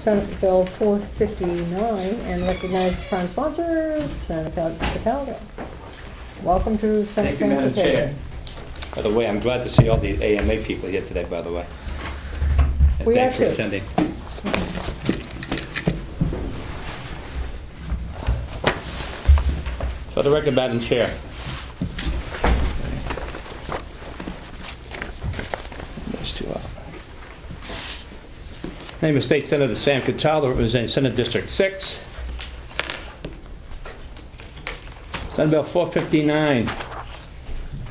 Senate Bill 459 and recognize the prime sponsor, Senator Cataldo. Welcome to Senate Thank you, Madam Transportation. Chair. By the way, I'm glad to see all the AMA people here today, by the way. And We thanks are for too. attending. For the record, Madam Chair. Those two out. Name is State Senator Sam Cataldo, representing Senate District 6. Senate Bill 459.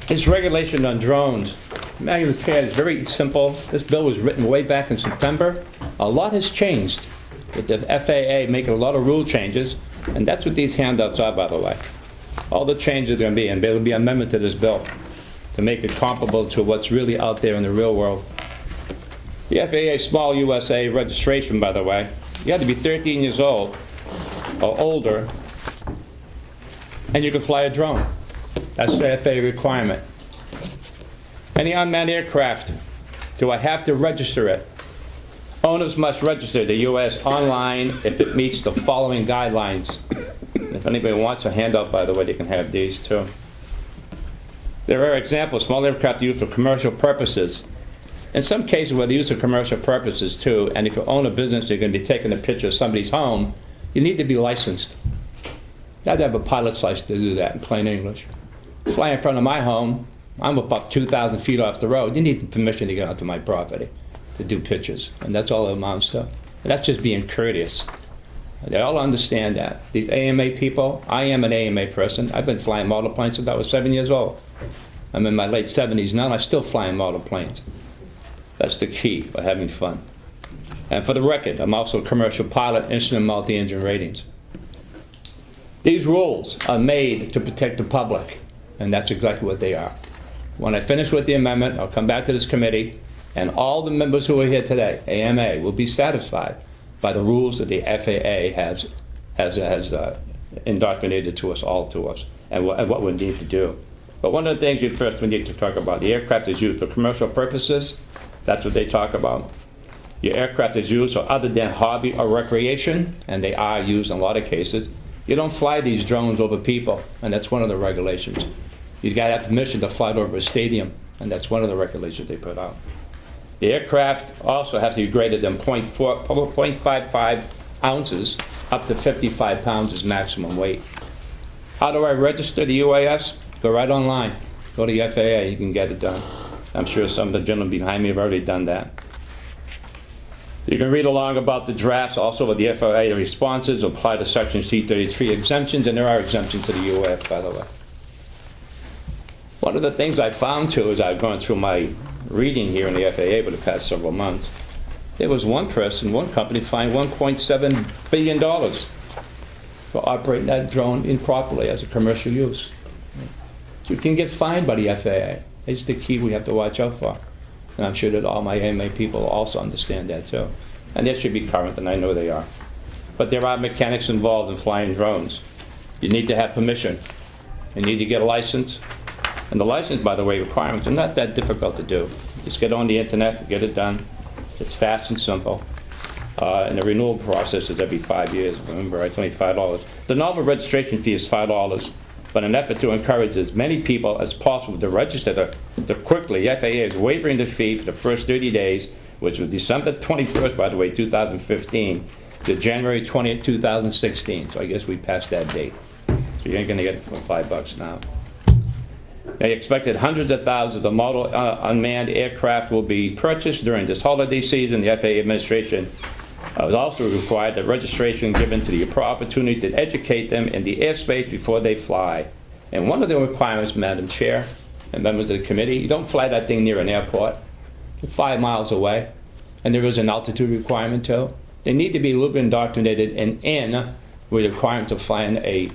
It's regulation on drones. Madam Chair, it's very simple. This bill was written way back in September. A lot has changed with the FAA making a lot of rule changes, and that's what these handouts are, by the way. All the changes are going to be, and there will be an amendment to this bill to make it comparable to what's really out there in the real world. The FAA Small USA registration, by the way, you have to be 13 years old or older, and you can fly a drone. That's the FAA requirement. Any unmanned aircraft, do I have to register it? Owners must register the U.S. online if it meets the following guidelines. If anybody wants a handout, by the way, they can have these too. There are examples, small aircraft used for commercial purposes. In some cases where they use for commercial purposes too, and if you own a business, you're going to be taking a picture of somebody's home, you need to be licensed. You have to have a pilot's license to do that in plain English. Fly in front of my home, I'm about 2,000 feet off the road. You need permission to get onto my property to do pictures, and that's all it amounts to. And that's just being courteous. They all understand that. These AMA people, I am an AMA person. I've been flying model planes since I was 7 years old. I'm in my late 70s now, and I'm still flying model planes. That's the key for having fun. And for the record, I'm also a commercial pilot, instrument multi-engine ratings. These rules are made to protect the public, and that's exactly what they are. When I finish with the amendment, I'll come back to this committee, and all the members who are here today, AMA, will be satisfied by the rules that the FAA has indoctrinated to us, and what we need to do. But one of the things we need to talk about, the aircraft is used for commercial purposes. That's what they talk about. Your aircraft is used for other than hobby or recreation, and they are used in a lot of cases. You don't fly these drones over people, and that's one of the regulations. You've got to have permission to fly it over a stadium, and that's one of the regulations they put out. The aircraft also have to be greater than 0.55 ounces, up to 55 pounds is maximum weight. How do I register the UAS? Go right online. Go to the FAA, you can get it done. I'm sure some of the gentlemen behind me have already done that. You can read along about the drafts, also with the FAA responses, apply to Section C-33 exemptions, and there are exemptions to the UAS, by the way. One of the things I found, too, as I've gone through my reading here in the FAA for the past several months, there was one person, one company, fined $1.7 billion for operating that drone improperly as a commercial use. So you can get fined by the FAA. It's the key we have to watch out for. And I'm sure that all my AMA people also understand that too. And they should be current, and I know they are. But there are mechanics involved in flying drones. You need to have permission. You need to get a license. And the license, by the way, requirements are not that difficult to do. Just get on the internet, get it done. It's fast and simple. And the renewal process is every 5 years. Remember, it's only $5. The normal registration fee is $5. But in an effort to encourage as many people as possible to register to quickly, the FAA is waiving the fee for the first 30 days, which was December 21st, by the way, 2015, to January 20th, 2016. So I guess we passed that date. So you ain't going to get it for $5 now. They expected hundreds of thousands of model unmanned aircraft will be purchased during this holiday season. The FAA administration was also required that registration given to the opportunity to educate them in the airspace before they fly. And one of the requirements, Madam Chair and members of the committee, you don't fly that thing near an airport. You're 5 miles away. And there is an altitude requirement too. They need to be a little bit indoctrinated and in with the requirement of flying a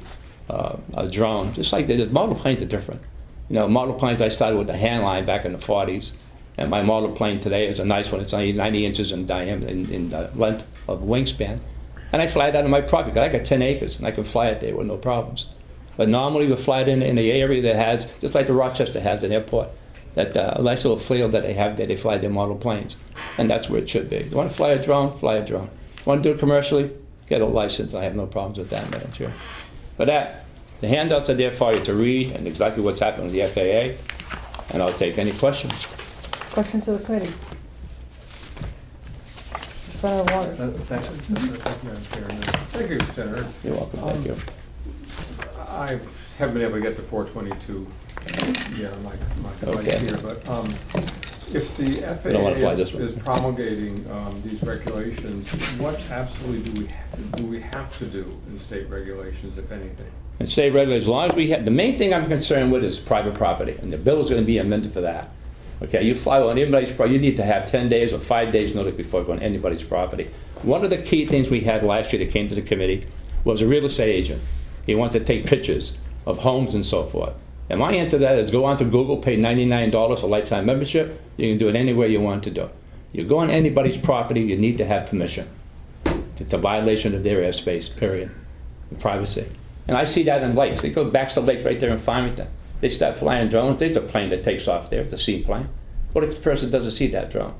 drone. Just like the model planes are different. You know, model planes, I started with the handline back in the 40s. And my model plane today is a nice one. It's only 90 inches in diameter, in the length of wingspan. And I fly it out of my property. I got 10 acres, and I can fly it there with no problems. But normally we fly it in the area that has, just like the Rochester has an airport, that nice little field that they have there, they fly their model planes. And that's where it should be. You want to fly a drone? Fly a drone. Want to do it commercially? Get a license. I have no problems with that, Madam Chair. For that, the handouts are there for you to read and exactly what's happening with the FAA, and I'll take any questions. Questions of the committee? Senator Waters. Thank you, Madam Chair. Thank you, Senator. You're welcome. Thank you. I haven't been able to get to 422 yet on my flight Okay. here, but if the don't wanna fly this FAA one. is promulgating these regulations, what absolutely do we have to do in state regulations, if anything? And state regulations, as long as we have, the main thing I'm concerned with is private property, and the bill is going to be amended for that. Okay, you fly on anybody's property, you need to have 10 days or 5 days notice before going on anybody's property. One of the key things we had last year that came to the committee was a real estate agent. He wants to take pictures of homes and so forth. And my answer to that is go on to Google, pay $99 a lifetime membership. You can do it anywhere you want to do. You go on anybody's property, you need to have permission. It's a violation of their airspace, period, and privacy. And I see that in lakes. They go back to the lakes right there in Farmington. They start flying drones. There's a plane that takes off there. It's a seaplane. What if the person doesn't see that drone?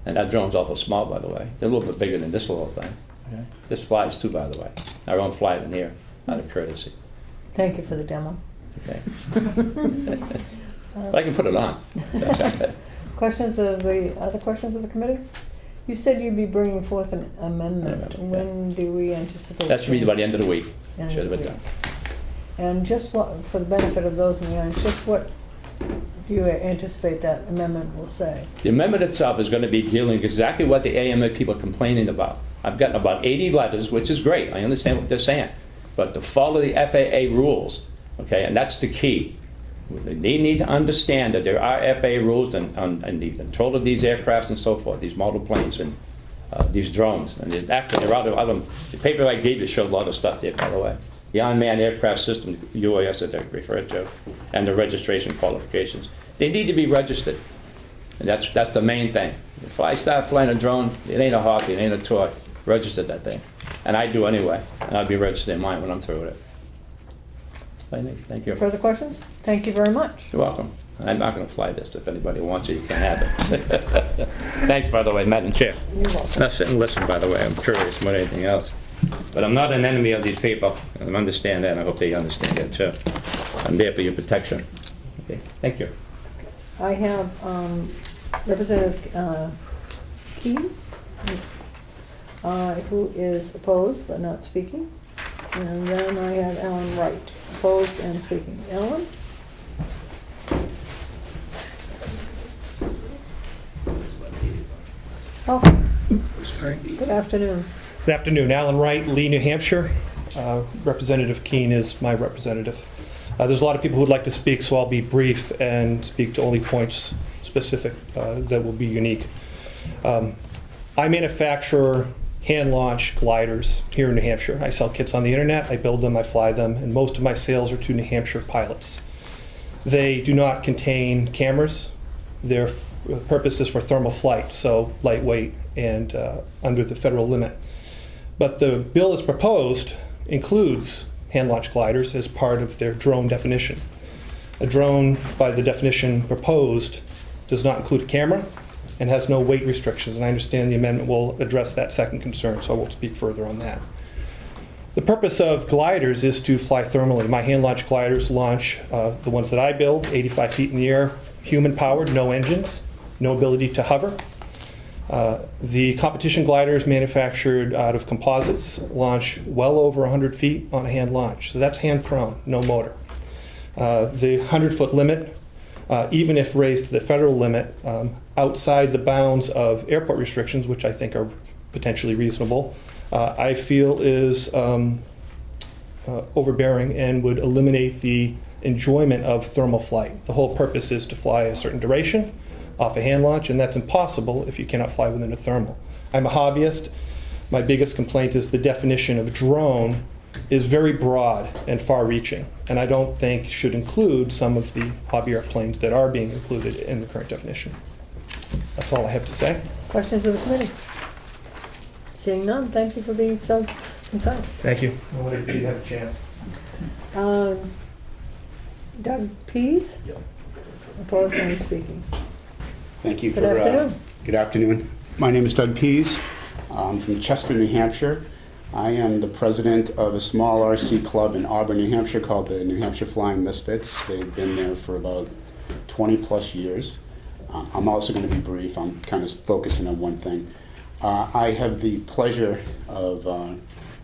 And that drone's awful small, by the way. They're a little bit bigger than this little thing. Okay. This flies too, by the way. I won't fly it in here out of courtesy. Thank you for the demo. Okay. But I can put it on. Questions of the, other questions of the committee? You said you'd be bringing forth an amendment. Amendment, yeah. When do we anticipate? That should be by the end of the week. End Should of have the been done. And just what, for the benefit of those in the audience, just what do you anticipate that amendment will say? The amendment itself is going to be dealing exactly what the AMA people are complaining about. I've gotten about 80 letters, which is great. I understand what they're saying. But to follow the FAA rules, okay, and that's the key. They need to understand that there are FAA rules on the control of these aircrafts and so forth, these model planes and these drones. And actually, there are other, the paper I gave you showed a lot of stuff there, by the way. The unmanned aircraft system, UAS that they referred to, and the registration qualifications. They need to be registered. And that's the main thing. If I start flying a drone, it ain't a hobby, it ain't a toy. Register that thing. And I do anyway. And I'll be registered in mine when I'm through with it. Thank you. Further questions? Thank you very much. You're welcome. I'm not going to fly this. If anybody wants it, you can have it. Thanks, by the way, Madam Chair. You're welcome. Let's sit and listen, by the way. I'm curious more than anything else. But I'm not an enemy of these people. I understand that, and I hope they understand that, too. I'm there for your protection. Okay. Thank you. I have Representative Keene, who is opposed but not speaking. And then I have Alan Wright, opposed and speaking. Alan? Welcome. Good afternoon. Good afternoon. Alan Wright, Lee, New Hampshire. Representative Keene is my representative. There's a lot of people who would like to speak, so I'll be brief and speak to only points specific that will be unique. I manufacture hand-launch gliders here in New Hampshire. I sell kits on the internet, I build them, I fly them, and most of my sales are to New Hampshire pilots. They do not contain cameras. Their purpose is for thermal flight, so lightweight and under the federal limit. But the bill as proposed includes hand-launched gliders as part of their drone definition. A drone, by the definition proposed, does not include a camera and has no weight restrictions, and I understand the amendment will address that second concern, so I won't speak further on that. The purpose of gliders is to fly thermally. My hand-launched gliders launch, the ones that I build, 85 feet in the air, human-powered, no engines, no ability to hover. The competition gliders manufactured out of composites launch well over 100 feet on a hand launch. So that's hand thrown, no motor. The 100-foot limit, even if raised to the federal limit, outside the bounds of airport restrictions, which I think are potentially reasonable, I feel is overbearing and would eliminate the enjoyment of thermal flight. The whole purpose is to fly a certain duration off a hand launch, and that's impossible if you cannot fly within a thermal. I'm a hobbyist. My biggest complaint is the definition of drone is very broad and far-reaching, and I don't think should include some of the hobby airplanes that are being included in the current definition. That's all I have to say. Questions of the committee? Seeing none, thank you for being so concise. Thank you. I'll let everybody have a chance. Doug Pease? Yep. Opposed and speaking. Thank you Good afternoon. Good afternoon. My name is Doug Pease. I'm from Chester, New Hampshire. I am the president of a small RC club in Auburn, New Hampshire called the New Hampshire Flying Misfits. They've been there for about 20 plus years. I'm also going to be brief. I'm kind of focusing on one thing. I have the pleasure of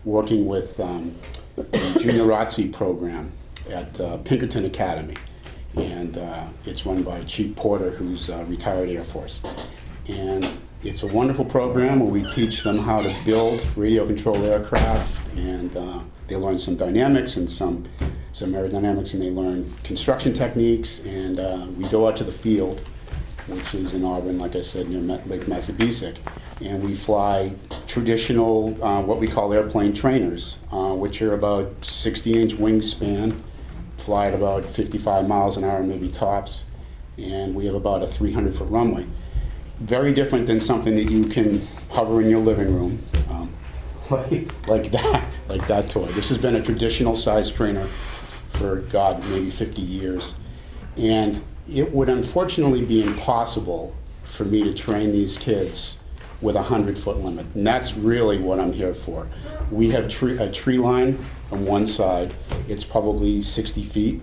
working with the Junior ROTC program at Pinkerton Academy. And it's run by Chief Porter, who's retired Air Force. And it's a wonderful program where we teach them how to build radio-controlled aircraft, and they learn some dynamics and some aerodynamics, and they learn construction techniques, and we go out to the field, which is in Auburn, like I said, near Lake Massabesic, and we fly traditional, what we call airplane trainers, which are about 60-inch wingspan, fly at about 55 miles an hour, maybe tops, and we have about a 300-foot runway. Very different than something that you can hover in your living room, like that toy. This has been a traditional size trainer for, God, maybe 50 years. And it would unfortunately be impossible for me to train these kids with a 100-foot limit. And that's really what I'm here for. We have a tree line on one side. It's probably 60 feet.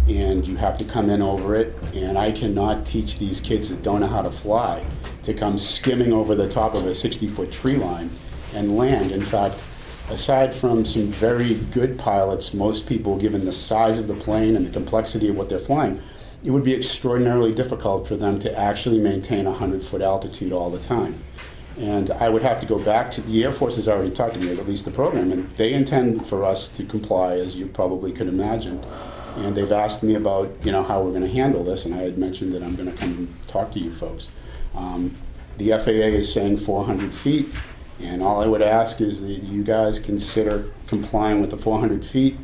And you have to come in over it, and I cannot teach these kids that don't know how to fly to come skimming over the top of a 60-foot tree line and land. In fact, aside from some very good pilots, most people, given the size of the plane and the complexity of what they're flying, it would be extraordinarily difficult for them to actually maintain a 100-foot altitude all the time. And I would have to go back to, the Air Force has already talked to me, or at least the program, and they intend for us to comply, as you probably could imagine. And they've asked me about, how we're going to handle this, and I had mentioned that I'm going to come and talk to you folks. The FAA is saying 400 feet, and all I would ask is that you guys consider complying with the 400 feet.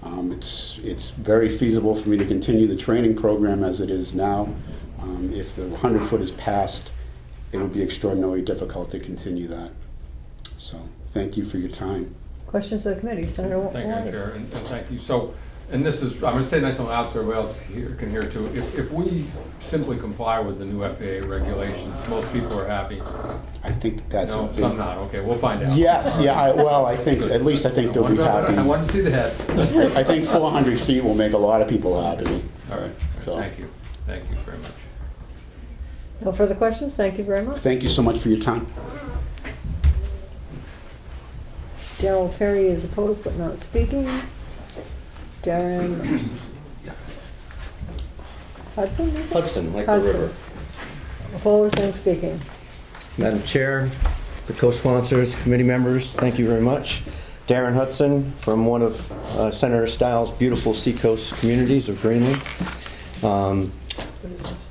It's very feasible for me to continue the training program as it is now. If the 100 foot is passed, it would be extraordinarily difficult to continue that. So, thank you for your time. Questions of the committee, Senator Thank you, Waters. Chair, and thank you. So, and this is, I'm going to say nice and loud so everybody else here can hear too. If we simply comply with the new FAA regulations, most people are happy. I think that's No, a big... some not. Okay, we'll find out. Yes, yeah, I think, at least I think they'll be happy. I want to see the heads. I think 400 feet will make a lot of people happy. All right, So. thank you. Thank you very much. No further questions? Thank you very much. Thank you so much for your time. Darrell Perry is opposed but not speaking. Darren Hudson, is it? Hudson, like the Hudson. river. Opposed and speaking. Madam Chair, the co-sponsors, committee members, thank you very much. Darren Hudson from one of Senator Stiles' beautiful seacoast communities of Greenland. What is this?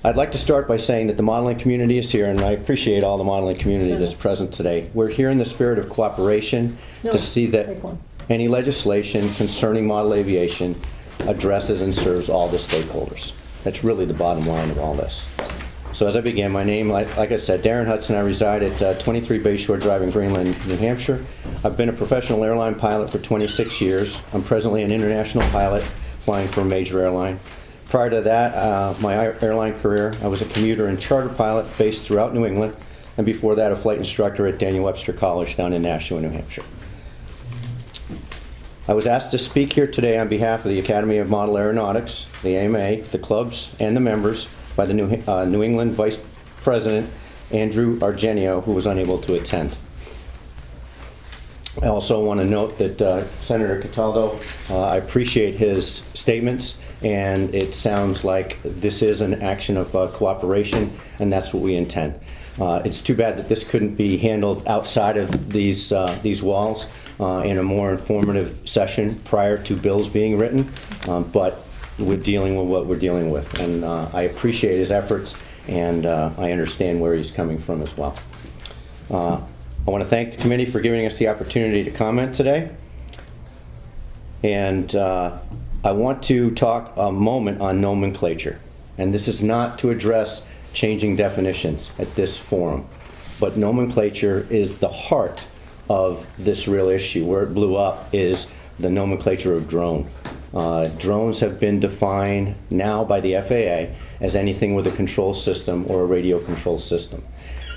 I'd like to start by saying that the modeling community is here, and I appreciate all the modeling community that's present today. We're here in the spirit of cooperation to see that Take one. any legislation concerning model aviation addresses and serves all the stakeholders. That's really the bottom line of all this. So as I begin, my name, like I said, Darren Hudson. I reside at 23 Bayshore Drive in Greenland, New Hampshire. I've been a professional airline pilot for 26 years. I'm presently an international pilot flying for a major airline. Prior to that, my airline career, I was a commuter and charter pilot based throughout New England, and before that, a flight instructor at Daniel Webster College down in Nashua, New Hampshire. I was asked to speak here today on behalf of the Academy of Model Aeronautics, the AMA, the clubs, and the members by the New England Vice President, Andrew Argenio, who was unable to attend. I also want to note that Senator Cataldo, I appreciate his statements, and it sounds like this is an action of cooperation, and that's what we intend. It's too bad that this couldn't be handled outside of these walls in a more informative session prior to bills being written, but we're dealing with what we're dealing with, and I appreciate his efforts, and I understand where he's coming from as well. I want to thank the committee for giving us the opportunity to comment today, and I want to talk a moment on nomenclature, and this is not to address changing definitions at this forum, but nomenclature is the heart of this real issue. Where it blew up is the nomenclature of drone. Drones have been defined now by the FAA as anything with a control system or a radio control system.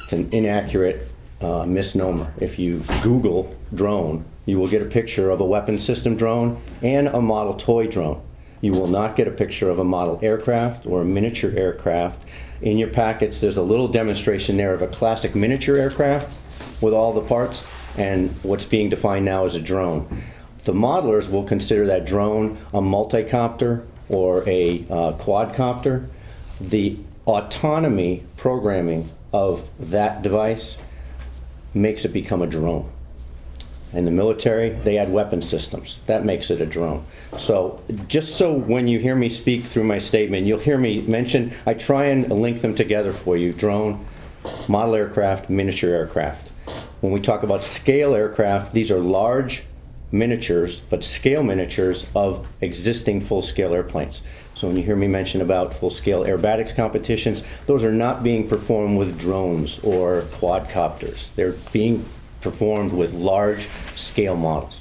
It's an inaccurate misnomer. If you Google drone, you will get a picture of a weapons system drone and a model toy drone. You will not get a picture of a model aircraft or a miniature aircraft. In your packets, there's a little demonstration there of a classic miniature aircraft with all the parts and what's being defined now as a drone. The modelers will consider that drone a multicopter or a quadcopter. The autonomy programming of that device makes it become a drone. In the military, they add weapon systems. That makes it a drone. So just so when you hear me speak through my statement, you'll hear me mention, I try and link them together for you: drone, model aircraft, miniature aircraft. When we talk about scale aircraft, these are large miniatures, but scale miniatures of existing full-scale airplanes. So when you hear me mention about full-scale aerobatics competitions, those are not being performed with drones or quadcopters. They're being performed with large-scale models.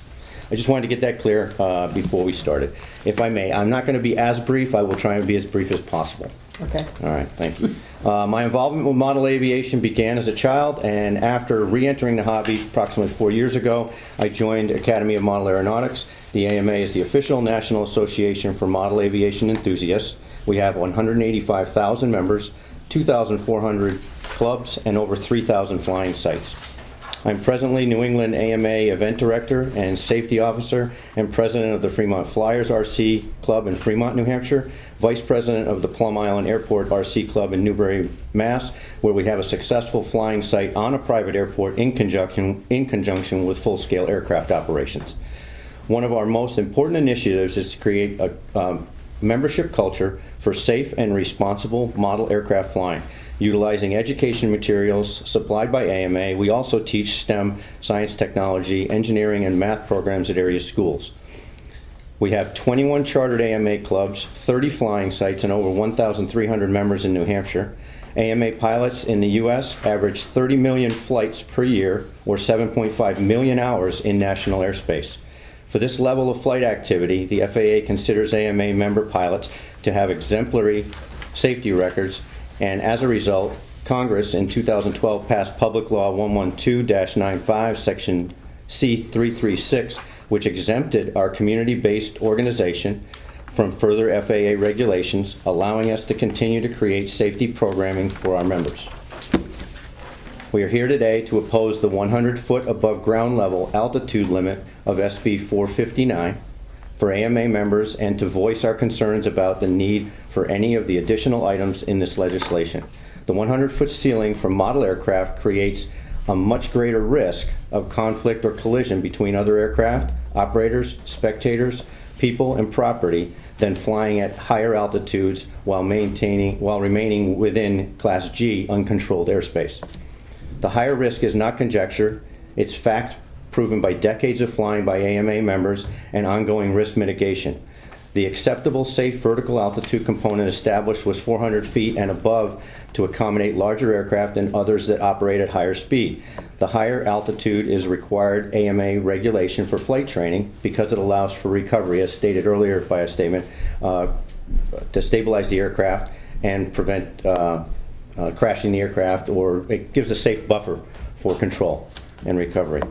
I just wanted to get that clear before we started. If I may, I'm not going to be as brief. I will try and be as brief as possible. Okay. All right, thank you. My involvement with model aviation began as a child, and after re-entering the hobby approximately 4 years ago, I joined Academy of Model Aeronautics. The AMA is the official national association for model aviation enthusiasts. We have 185,000 members, 2,400 clubs, and over 3,000 flying sites. I'm presently New England AMA Event Director and Safety Officer and President of the Fremont Flyers RC Club in Fremont, New Hampshire, Vice President of the Plum Island Airport RC Club in Newbury, Mass., where we have a successful flying site on a private airport in conjunction with full-scale aircraft operations. One of our most important initiatives is to create a membership culture for safe and responsible model aircraft flying. Utilizing education materials supplied by AMA, we also teach STEM, science, technology, engineering, and math programs at area schools. We have 21 chartered AMA clubs, 30 flying sites, and over 1,300 members in New Hampshire. AMA pilots in the U.S. average 30 million flights per year, or 7.5 million hours in national airspace. For this level of flight activity, the FAA considers AMA member pilots to have exemplary safety records, and as a result, Congress in 2012 passed Public Law 112-95, Section C336, which exempted our community-based organization from further FAA regulations, allowing us to continue to create safety programming for our members. We are here today to oppose the 100-foot above ground level altitude limit of SB459 for AMA members and to voice our concerns about the need for any of the additional items in this legislation. The 100-foot ceiling for model aircraft creates a much greater risk of conflict or collision between other aircraft, operators, spectators, people, and property than flying at higher altitudes while remaining within Class G uncontrolled airspace. The higher risk is not conjecture, it's fact proven by decades of flying by AMA members and ongoing risk mitigation. The acceptable safe vertical altitude component established was 400 feet and above to accommodate larger aircraft and others that operate at higher speed. The higher altitude is required AMA regulation for flight training because it allows for recovery, as stated earlier by a statement, to stabilize the aircraft and prevent crashing the aircraft, or it gives a safe buffer for control and recovery.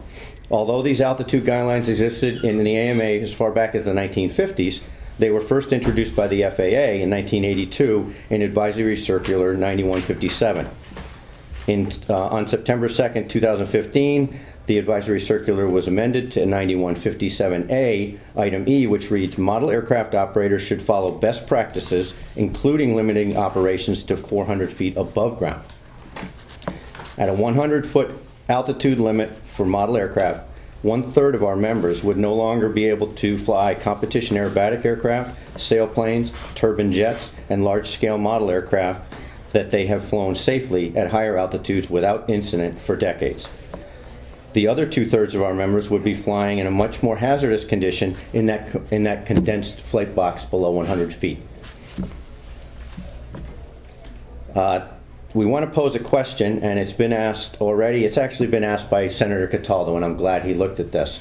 Although these altitude guidelines existed in the AMA as far back as the 1950s, they were first introduced by the FAA in 1982 in Advisory Circular 9157. On September 2nd, 2015, the Advisory Circular was amended to 9157A, Item E, which reads, model aircraft operators should follow best practices, including limiting operations to 400 feet above ground. At a 100-foot altitude limit for model aircraft, 1/3 of our members would no longer be able to fly competition aerobatic aircraft, sailplanes, turbine jets, and large-scale model aircraft that they have flown safely at higher altitudes without incident for decades. The other 2/3 of our members would be flying in a much more hazardous condition in that condensed flight box below 100 feet. We want to pose a question, and it's been asked already. It's actually been asked by Senator Cataldo, and I'm glad he looked at this.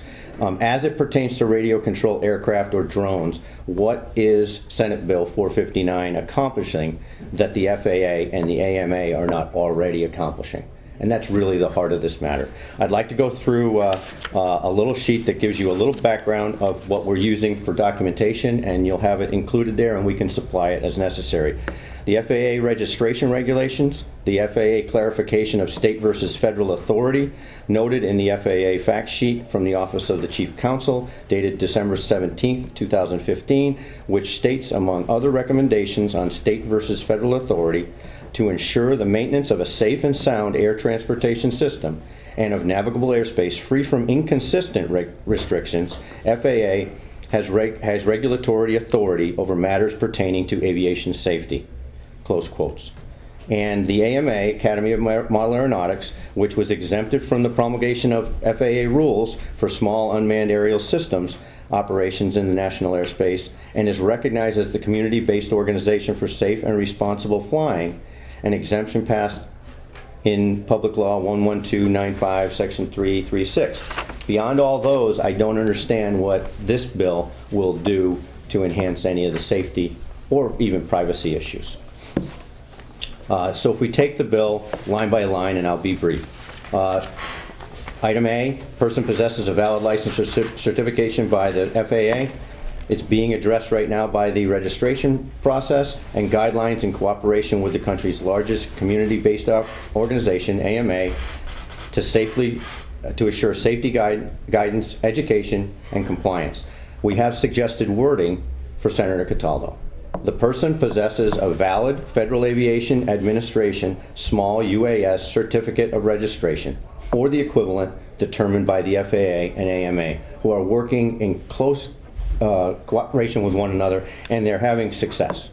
As it pertains to radio-controlled aircraft or drones, what is Senate Bill 459 accomplishing that the FAA and the AMA are not already accomplishing? And that's really the heart of this matter. I'd like to go through a little sheet that gives you a little background of what we're using for documentation, and you'll have it included there, and we can supply it as necessary. The FAA registration regulations, the FAA clarification of state versus federal authority, noted in the FAA fact sheet from the Office of the Chief Counsel, dated December 17, 2015, which states, among other recommendations on state versus federal authority, to ensure the maintenance of a safe and sound air transportation system and of navigable airspace free from inconsistent restrictions, FAA has regulatory authority over matters pertaining to aviation safety. Close quotes. And the AMA, Academy of Model Aeronautics, which was exempted from the promulgation of FAA rules for small unmanned aerial systems operations in the national airspace, and is recognized as the community-based organization for safe and responsible flying, an exemption passed in Public Law 11295, Section 336. Beyond all those, I don't understand what this bill will do to enhance any of the safety or even privacy issues. So if we take the bill line by line, and I'll be brief. Item A, person possesses a valid license or certification by the FAA. It's being addressed right now by the registration process and guidelines in cooperation with the country's largest community-based organization, AMA, to assure safety guidance, education, and compliance. We have suggested wording for Senator Cataldo. The person possesses a valid Federal Aviation Administration small UAS certificate of registration, or the equivalent determined by the FAA and AMA, who are working in close cooperation with one another, and they're having success.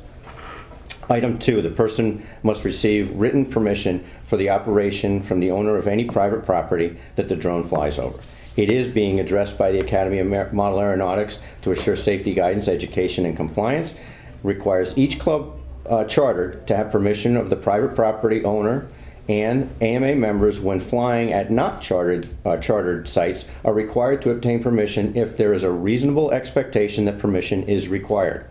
Item 2, the person must receive written permission for the operation from the owner of any private property that the drone flies over. It is being addressed by the Academy of Model Aeronautics to assure safety guidance, education, and compliance. Requires each club chartered to have permission of the private property owner, and AMA members, when flying at not chartered sites, are required to obtain permission if there is a reasonable expectation that permission is required.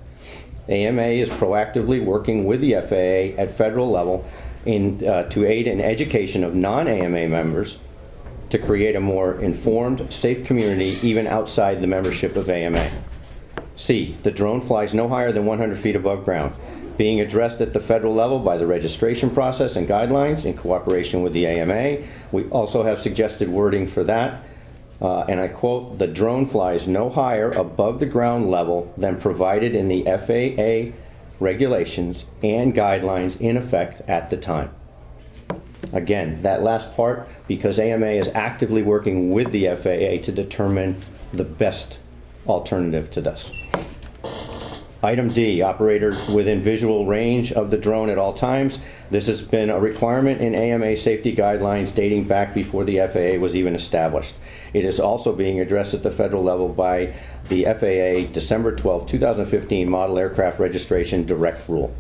AMA is proactively working with the FAA at federal level to aid in education of non-AMA members to create a more informed, safe community even outside the membership of AMA. C, the drone flies no higher than 100 feet above ground, being addressed at the federal level by the registration process and guidelines in cooperation with the AMA. We also have suggested wording for that, and I quote, the drone flies no higher above the ground level than provided in the FAA regulations and guidelines in effect at the time. Again, that last part, because AMA is actively working with the FAA to determine the best alternative to this. Item D, operator within visual range of the drone at all times. This has been a requirement in AMA safety guidelines dating back before the FAA was even established. It is also being addressed at the federal level by the FAA December 12, 2015 Model Aircraft Registration Direct Rule.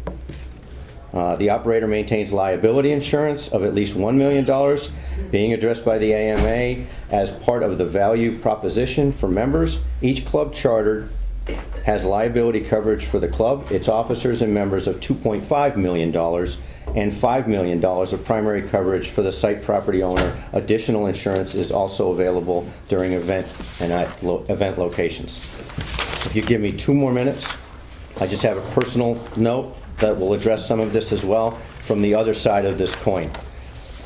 The operator maintains liability insurance of at least $1 million, being addressed by the AMA as part of the value proposition for members. Each club chartered has liability coverage for the club, its officers, and members of $2.5 million and $5 million of primary coverage for the site property owner. Additional insurance is also available during event and at event locations. If you give me 2 more minutes, I just have a personal note that will address some of this as well from the other side of this coin.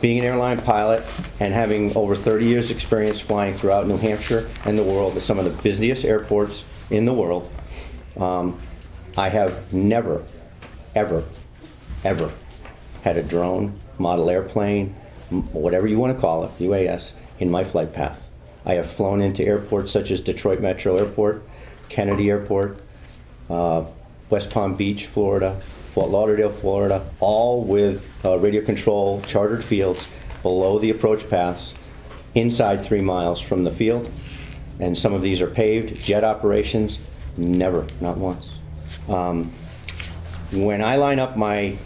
Being an airline pilot and having over 30 years experience flying throughout New Hampshire and the world at some of the busiest airports in the world, I have never, ever had a drone, model airplane, whatever you want to call it, UAS, in my flight path. I have flown into airports such as Detroit Metro Airport, Kennedy Airport, West Palm Beach, Florida, Fort Lauderdale, Florida, all with radio control chartered fields below the approach paths, inside 3 miles from the field. And some of these are paved, jet operations, never, not once. When I line up my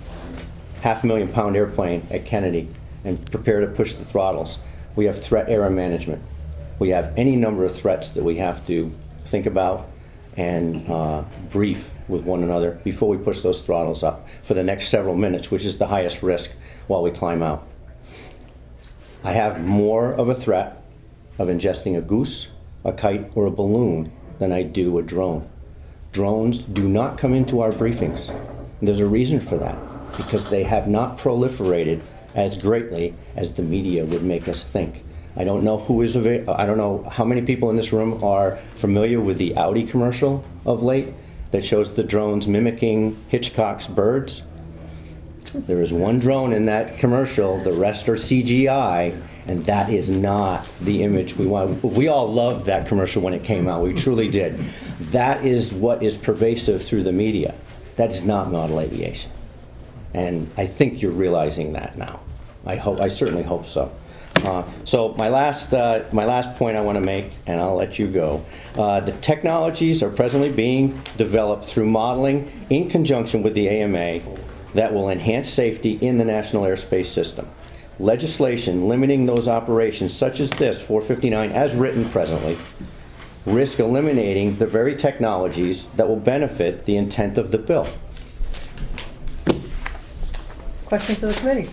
$500,000 airplane at Kennedy and prepare to push the throttles, we have threat era management. We have any number of threats that we have to think about and brief with one another before we push those throttles up for the next several minutes, which is the highest risk while we climb out. I have more of a threat of ingesting a goose, a kite, or a balloon than I do a drone. Drones do not come into our briefings. And there's a reason for that, because they have not proliferated as greatly as the media would make us think. I don't know I don't know how many people in this room are familiar with the Audi commercial of late that shows the drones mimicking Hitchcock's Birds. There is one drone in that commercial, the rest are CGI, and that is not the image we want. We all loved that commercial when it came out, we truly did. That is what is pervasive through the media. That is not model aviation. And I think you're realizing that now. I certainly hope so. So my last point I want to make, and I'll let you go. The technologies are presently being developed through modeling in conjunction with the AMA that will enhance safety in the national airspace system. Legislation limiting those operations, such as this 459 as written presently, risk eliminating the very technologies that will benefit the intent of the bill. Questions of the committee?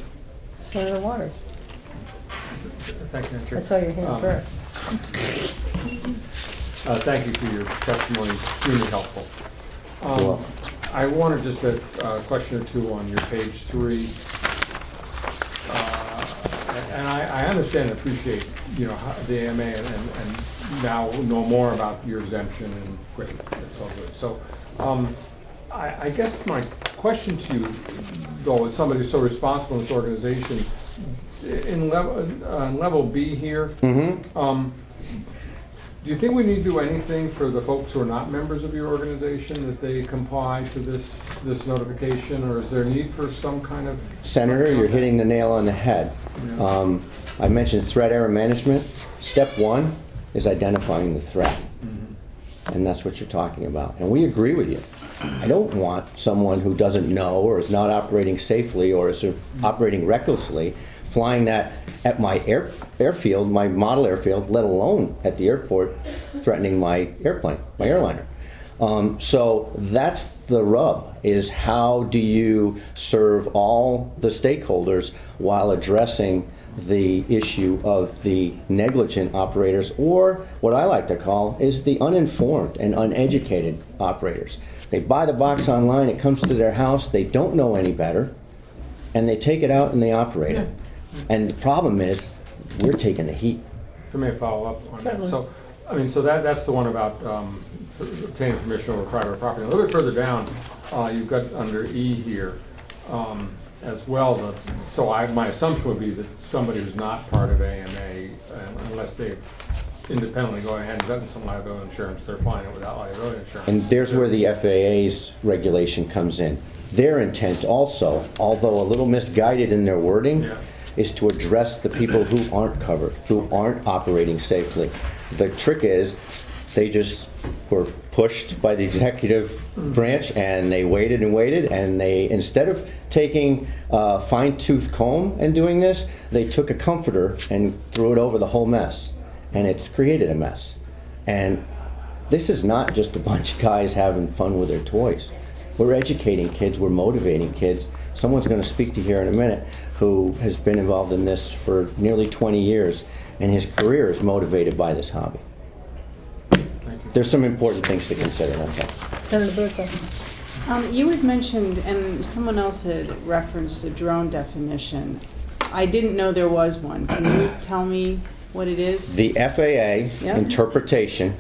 Senator Waters. Thank you, Madam Chair. I saw your hand first. Thank you for your testimony, it's extremely helpful. Well, I wanted just a question or two on your page 3. And I understand and appreciate, how the AMA and now know more about your exemption, and great, that's all good. So I guess my question to you, though, as somebody who's so responsible in this organization, in level B here, do you think we need to do anything for the folks who are not members of your organization, that they comply to this notification, or is there a need for some kind of... Senator, you're hitting the nail on the head. Yeah. I mentioned threat error management. Step 1 is identifying the threat. And that's what you're talking about. And we agree with you. I don't want someone who doesn't know or is not operating safely or is operating recklessly flying that at my airfield, my model airfield, let alone at the airport, threatening my airplane, my airliner. So that's the rub, is how do you serve all the stakeholders while addressing the issue of the negligent operators, or what I like to call is the uninformed and uneducated operators. They buy the box online, it comes to their house, they don't know any better, and they take it out and they operate it. And the problem is, we're taking the heat. If I may follow up on Certainly. that. So, that's the one about obtaining permission over private property. A little bit further down, you've got under E here as well. My assumption would be that somebody who's not part of AMA, unless they've independently go ahead and gotten some liability insurance, they're flying it without liability insurance. And there's where the FAA's regulation comes in. Their intent also, although a little misguided in their wording, is to address the people who aren't covered, who aren't operating safely. The trick is, they just were pushed by the executive branch, and they waited and waited, and they, instead of taking a fine-tooth comb and doing this, they took a comforter and threw it over the whole mess. And it's created a mess. And this is not just a bunch of guys having fun with their toys. We're educating kids, we're motivating kids. Someone's going to speak to here in a minute who has been involved in this for nearly 20 years, and his career is motivated by this hobby. There's some important things to consider, that's all. Senator Burko. You had mentioned, and someone else had referenced the drone definition. I didn't know there was one. Can you tell me what it is? The FAA interpretation,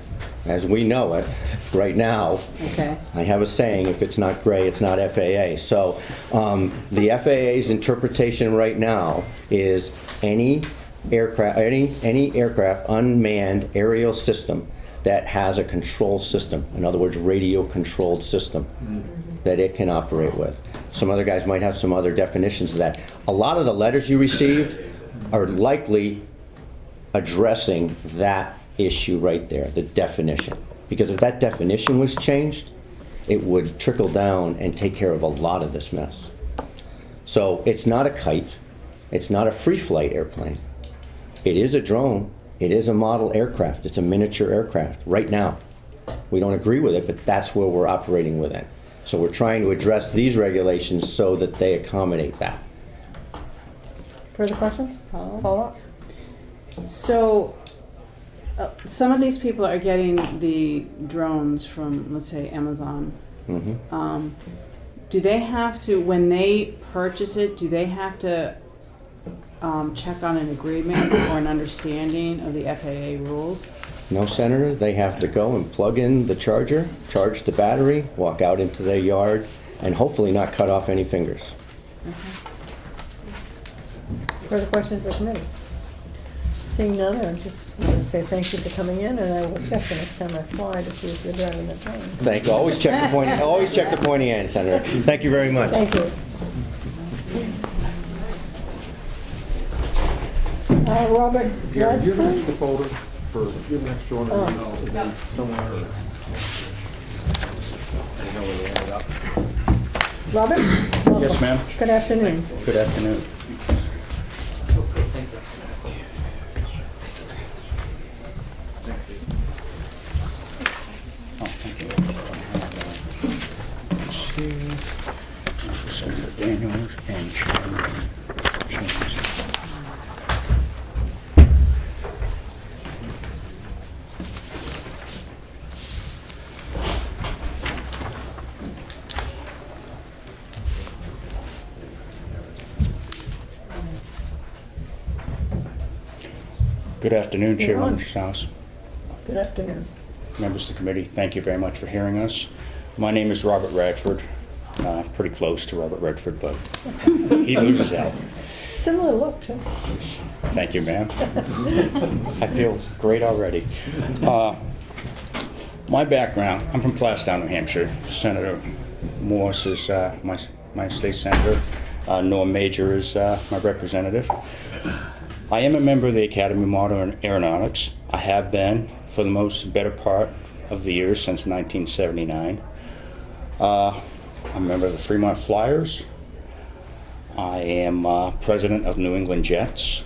as we know it right now, Okay. I have a saying, if it's not gray, it's not FAA. So the FAA's interpretation right now is any aircraft unmanned aerial system that has a control system, in other words, radio controlled system, that it can operate with. Some other guys might have some other definitions of that. A lot of the letters you received are likely addressing that issue right there, the definition. Because if that definition was changed, it would trickle down and take care of a lot of this mess. So it's not a kite, it's not a free flight airplane. It is a drone, it is a model aircraft, it's a miniature aircraft right now. We don't agree with it, but that's where we're operating within. So we're trying to address these regulations so that they accommodate that. Further questions? Follow up? So, some of these people are getting the drones from, let's say, Amazon. Mhm. Do they have to, when they purchase it, do they have to check on an agreement or an understanding of the FAA rules? No, Senator, they have to go and plug in the charger, charge the battery, walk out into their yard, and hopefully not cut off any fingers. Further questions of the committee? Seeing none, I just want to say thank you for coming in, and I will check the next time I fly to see if you're driving the plane. Thank you. Always check the pointy end, Senator. Thank you very much. Thank you. Robert Gary, do you have an Radford? extra folder for, do you have an extra one of these somewhere? Or? I don't know where they ended up. Robert? Yes, ma'am. Good afternoon. Good afternoon. Senator Daniels and Chairman James. Good afternoon, You're Chairwoman on. Strauss. Good afternoon. Members of the committee, thank you very much for hearing us. My name is Robert Radford. Pretty close to Robert Redford, but he loses out. Similar look, too. Thank you, ma'am. I feel great already. My background, I'm from Plastown, New Hampshire. Senator Morse is my state senator. Norm Major is my representative. I am a member of the Academy of Modern Aeronautics. I have been for the better part of the years since 1979. I'm a member of the Fremont Flyers. I am president of New England Jets,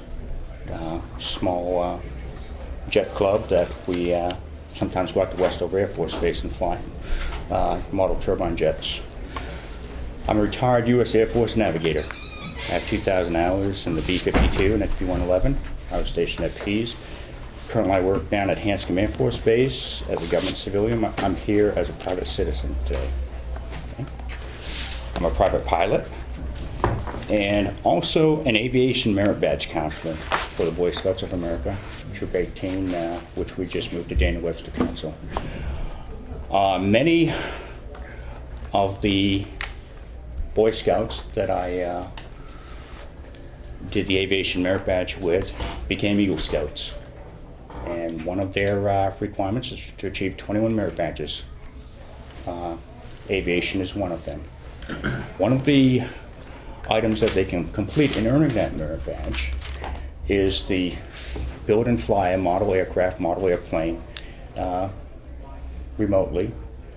a small jet club that we sometimes go out to Westover Air Force Base and fly model turbine jets. I'm a retired U.S. Air Force navigator. I have 2,000 hours in the B-52 and F-111. I was stationed at Pease. Currently I work down at Hanscom Air Force Base as a government civilian. I'm here as a private citizen today. Okay. I'm a private pilot and also an aviation merit badge counselor for the Boy Scouts of America, Troop 18, which we just moved to Daniel Webster Council. Many of the Boy Scouts that I did the aviation merit badge with became Eagle Scouts. And one of their requirements is to achieve 21 merit badges. Aviation is one of them. One of the items that they can complete in earning that merit badge is the build and fly a model aircraft, model airplane remotely,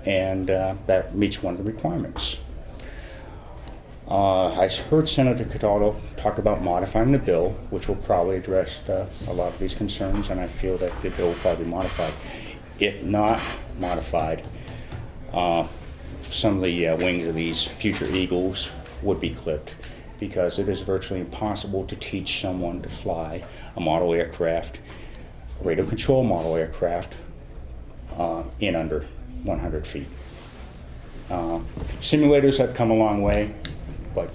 and that meets one of the requirements. I heard Senator Cataldo talk about modifying the bill, which will probably address a lot of these concerns, and I feel that the bill will probably be modified. If not modified, some of the wings of these future Eagles would be clipped, because it is virtually impossible to teach someone to fly a model aircraft, a radio control model aircraft, in under 100 feet. Simulators have come a long way, but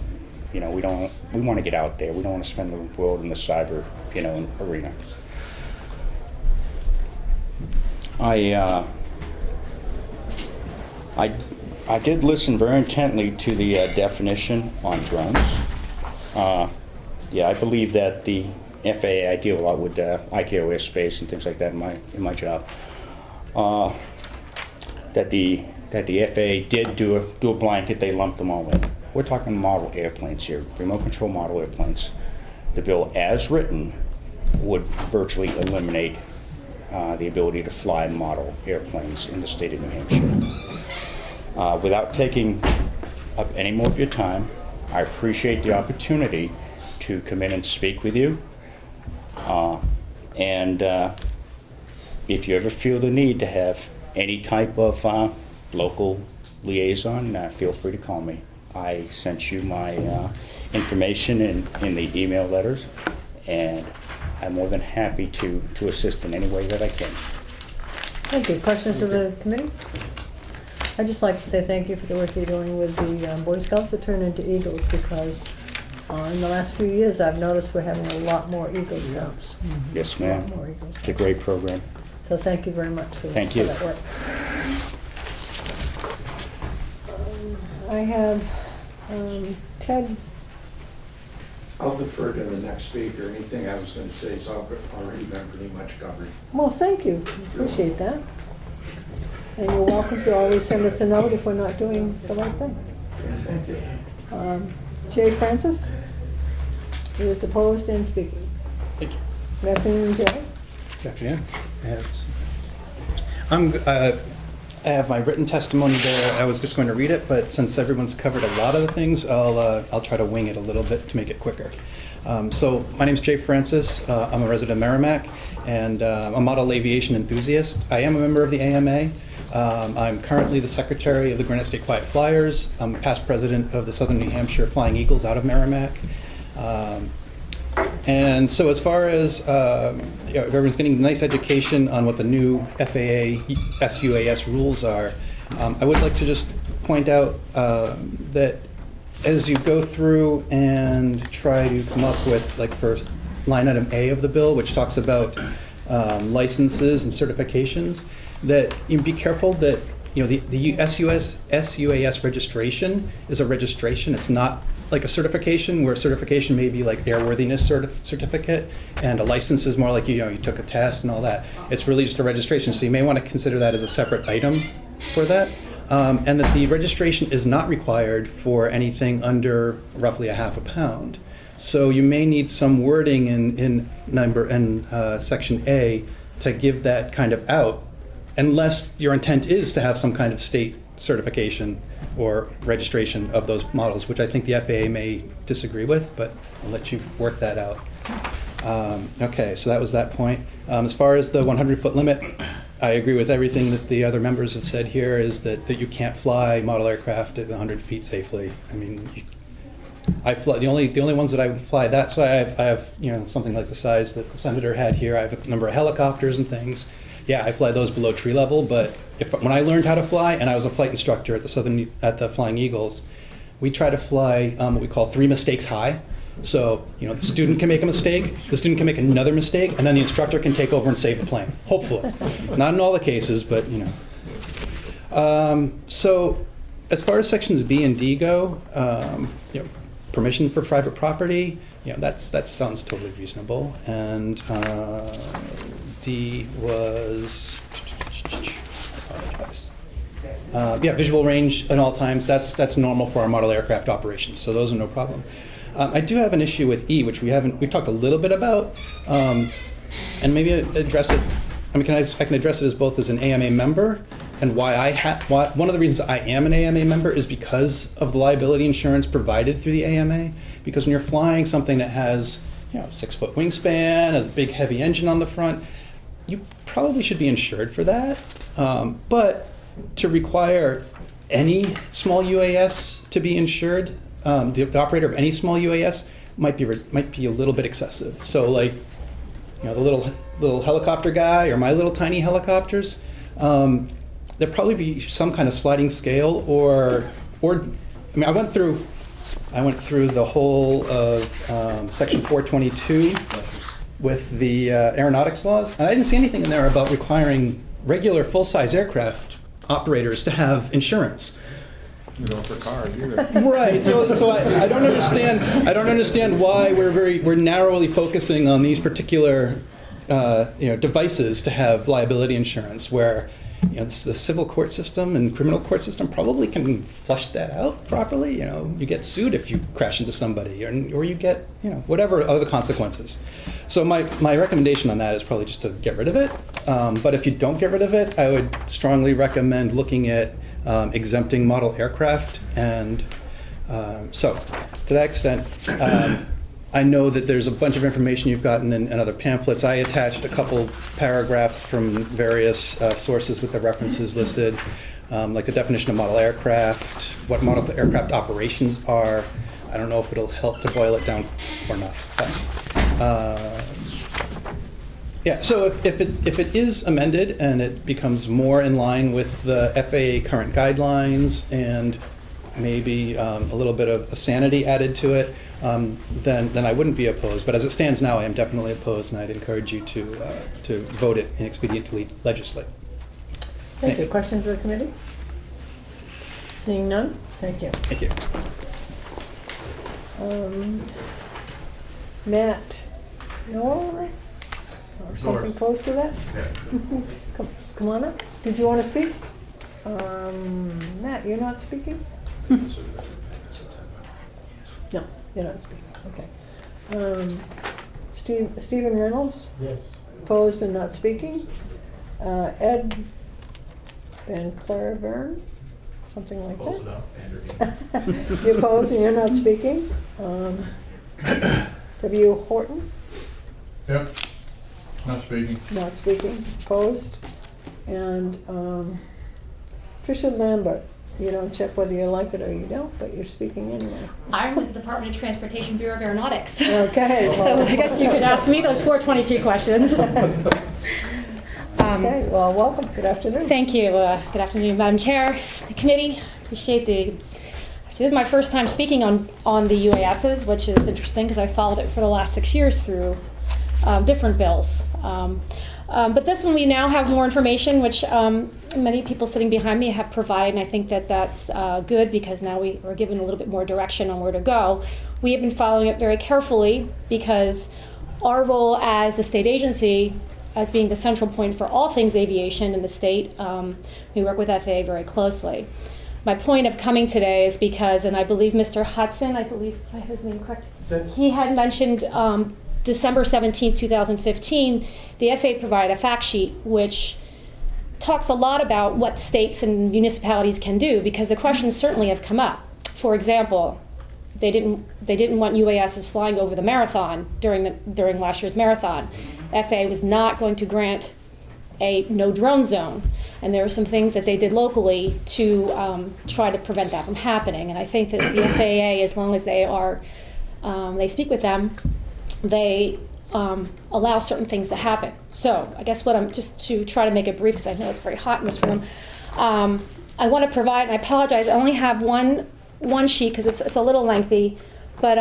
we want to get out there. We don't want to spend the world in the cyber arena. I did listen very intently to the definition on drones. I believe that the FAA, I deal a lot with ICAO airspace and things like that in my job. That the FAA did do a blanket. They lumped them all in. We're talking model airplanes here, remote control model airplanes. The bill, as written, would virtually eliminate the ability to fly model airplanes in the state of New Hampshire. Without taking up any more of your time, I appreciate the opportunity to come in and speak with you. And if you ever feel the need to have any type of local liaison, feel free to call me. I sent you my information in the email letters, and I'm more than happy to assist in any way that I can. Thank you. Questions of the committee? I'd just like to say thank you for the work you're doing with the Boy Scouts that turn into Eagles, because in the last few years I've noticed we're having a lot more Eagle Scouts. Yes, A lot ma'am. more Eagle Scouts. It's a great program. So thank you very much for Thank you. that work. I have Ted. I'll defer to the next speaker. Anything I was going to say has already been pretty much covered. Well, thank you. Appreciate that. And you're welcome to always send us a note if we're not doing the right thing. Thank you. Jay Francis is opposed and speaking. Thank you. Good afternoon, Jay. Good afternoon. I have my written testimony there. I was just going to read it, but since everyone's covered a lot of the things, I'll try to wing it a little bit to make it quicker. So my name is Jay Francis. I'm a resident of Merrimack, and I'm a model aviation enthusiast. I am a member of the AMA. I'm currently the secretary of the Granite State Quiet Flyers. I'm past president of the Southern New Hampshire Flying Eagles out of Merrimack. And so as far as if everyone's getting a nice education on what the new FAA SUAS rules are, I would like to just point out that as you go through and try to come up with, like for line item A of the bill, which talks about licenses and certifications, that you be careful that the SUAS registration is a registration. It's not like a certification, where certification may be like airworthiness certificate, and a license is more like you took a test and all that. It's really just a registration, so you may want to consider that as a separate item for that. And that the registration is not required for anything under roughly a half a pound. So you may need some wording in section A to give that kind of out, unless your intent is to have some kind of state certification or registration of those models, which I think the FAA may disagree with, but I'll let you work that out. Okay, so that was that point. As far as the 100-foot limit, I agree with everything that the other members have said here, is that you can't fly model aircraft at 100 feet safely. I mean, I fly, the only ones that I would fly, that's why I have something like the size that the senator had here. I have a number of helicopters and things. Yeah, I fly those below tree level, but when I learned how to fly, and I was a flight instructor at the Flying Eagles, we try to fly what we call 3 mistakes high. So, the student can make a mistake, the student can make another mistake, and then the instructor can take over and save the plane. Hopefully. Not in all the cases, but So, as far as sections B and D go, permission for private property, that sounds totally reasonable. And D was, visual range at all times. That's normal for our model aircraft operations, so those are no problem. I do have an issue with E, which we've talked a little bit about, and maybe address it. I mean, I can address it as both as an AMA member, and why one of the reasons I am an AMA member is because of the liability insurance provided through the AMA. Because when you're flying something that has 6-foot wingspan, has a big heavy engine on the front, you probably should be insured for that. But to require any small UAS to be insured, the operator of any small UAS might be a little bit excessive. So, like, the little helicopter guy or my little tiny helicopters, there'd probably be some kind of sliding scale, or I mean, I went through the whole of Section 422 with the aeronautics laws, and I didn't see anything in there about requiring regular full-size aircraft operators to have insurance. For cars either. Right. So I don't understand. I don't understand why we're narrowly focusing on these particular devices to have liability insurance, where the civil court system and criminal court system probably can flush that out properly. You get sued if you crash into somebody, or you get whatever other consequences. So my recommendation on that is probably just to get rid of it. But if you don't get rid of it, I would strongly recommend looking at exempting model aircraft. And so to that extent, I know that there's a bunch of information you've gotten in other pamphlets. I attached a couple paragraphs from various sources with the references listed, like the definition of model aircraft, what model aircraft operations are. I don't know if it'll help to boil it down or not. But, Yeah, so if it is amended and it becomes more in line with the FAA current guidelines and maybe a little bit of sanity added to it, then I wouldn't be opposed. But as it stands now, I am definitely opposed, and I'd encourage you to vote it inexpediently legislate. Thank you. Questions of the committee? Seeing none? Thank you. Thank you. Matt, no? Or something close to that? Come on up. Did you want to speak? Matt, you're not speaking? No, you're not speaking. Okay. Stephen Reynolds? Yes. Opposed and not speaking. Ed Van Clairburn? Something like that. You're opposed and you're not speaking. W. Horton? Yep. Not speaking. Not speaking. Opposed. And Tricia Lambert. You don't check whether you like it or you don't, but you're speaking anyway. I'm with the Department of Transportation Bureau of Aeronautics. Okay. So I guess you could ask me those 422 questions. Okay, well, welcome. Good afternoon. Thank you. Good afternoon, Madam Chair, the committee. Appreciate this is my first time speaking on the UASs, which is interesting because I followed it for the last 6 years through different bills. But this one we now have more information, which many people sitting behind me have provided, and I think that that's good because now we are given a little bit more direction on where to go. We have been following it very carefully because our role as the state agency, as being the central point for all things aviation in the state, we work with FAA very closely. My point of coming today is because, and I believe Mr. Hudson, I believe if I have his name correct, he had mentioned December 17, 2015, the FAA provided a fact sheet which talks a lot about what states and municipalities can do, because the questions certainly have come up. For example, they didn't want UASs flying over the marathon during last year's marathon. FAA was not going to grant a no drone zone, and there are some things that they did locally to try to prevent that from happening. And I think that the FAA, as long as they speak with them, they allow certain things to happen. So I guess what I'm just to try to make it brief, because I know it's very hot in this room. I want to provide, and I apologize, I only have one sheet because it's a little lengthy, but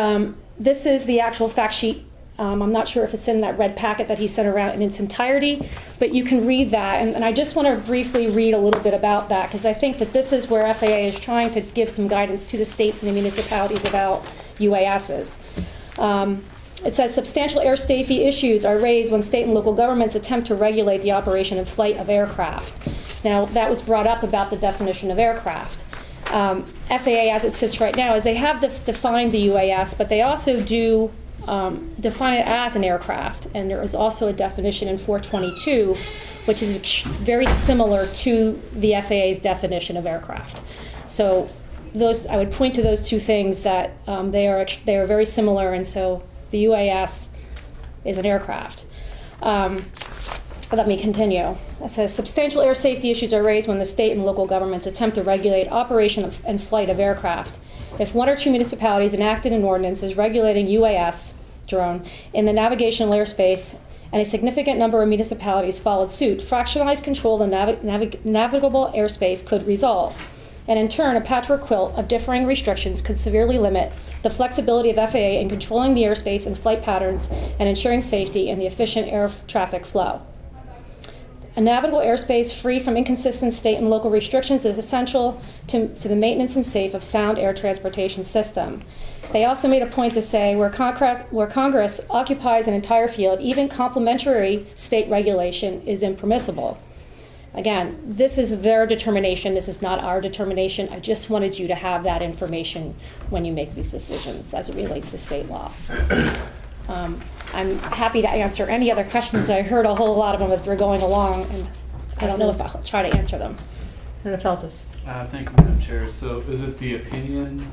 this is the actual fact sheet. I'm not sure if it's in that red packet that he sent around in its entirety, but you can read that. And I just want to briefly read a little bit about that, because I think that this is where FAA is trying to give some guidance to the states and the municipalities about UASs. It says substantial air safety issues are raised when state and local governments attempt to regulate the operation and flight of aircraft. Now, that was brought up about the definition of aircraft. FAA, as it sits right now, is they have defined the UAS, but they also do define it as an aircraft. And there is also a definition in 422, which is very similar to the FAA's definition of aircraft. So I would point to those two things that they are very similar, and so the UAS is an aircraft. Let me continue. It says substantial air safety issues are raised when the state and local governments attempt to regulate operation and flight of aircraft. If one or two municipalities enacted an ordinance as regulating UAS drone in the navigational airspace, and a significant number of municipalities followed suit, fractionalized control of the navigable airspace could result. And in turn, a patchwork quilt of differing restrictions could severely limit the flexibility of FAA in controlling the airspace and flight patterns and ensuring safety and the efficient air traffic flow. A navigable airspace free from inconsistent state and local restrictions is essential to the maintenance and safe of sound air transportation system. They also made a point to say where Congress occupies an entire field, even complementary state regulation is impermissible. Again, this is their determination. This is not our determination. I just wanted you to have that information when you make these decisions as it relates to state law. I'm happy to answer any other questions. I heard a whole lot of them as we're going along, and I don't know if I'll try to answer them. Senator Feltus. Thank you, Madam Chair. So is it the opinion,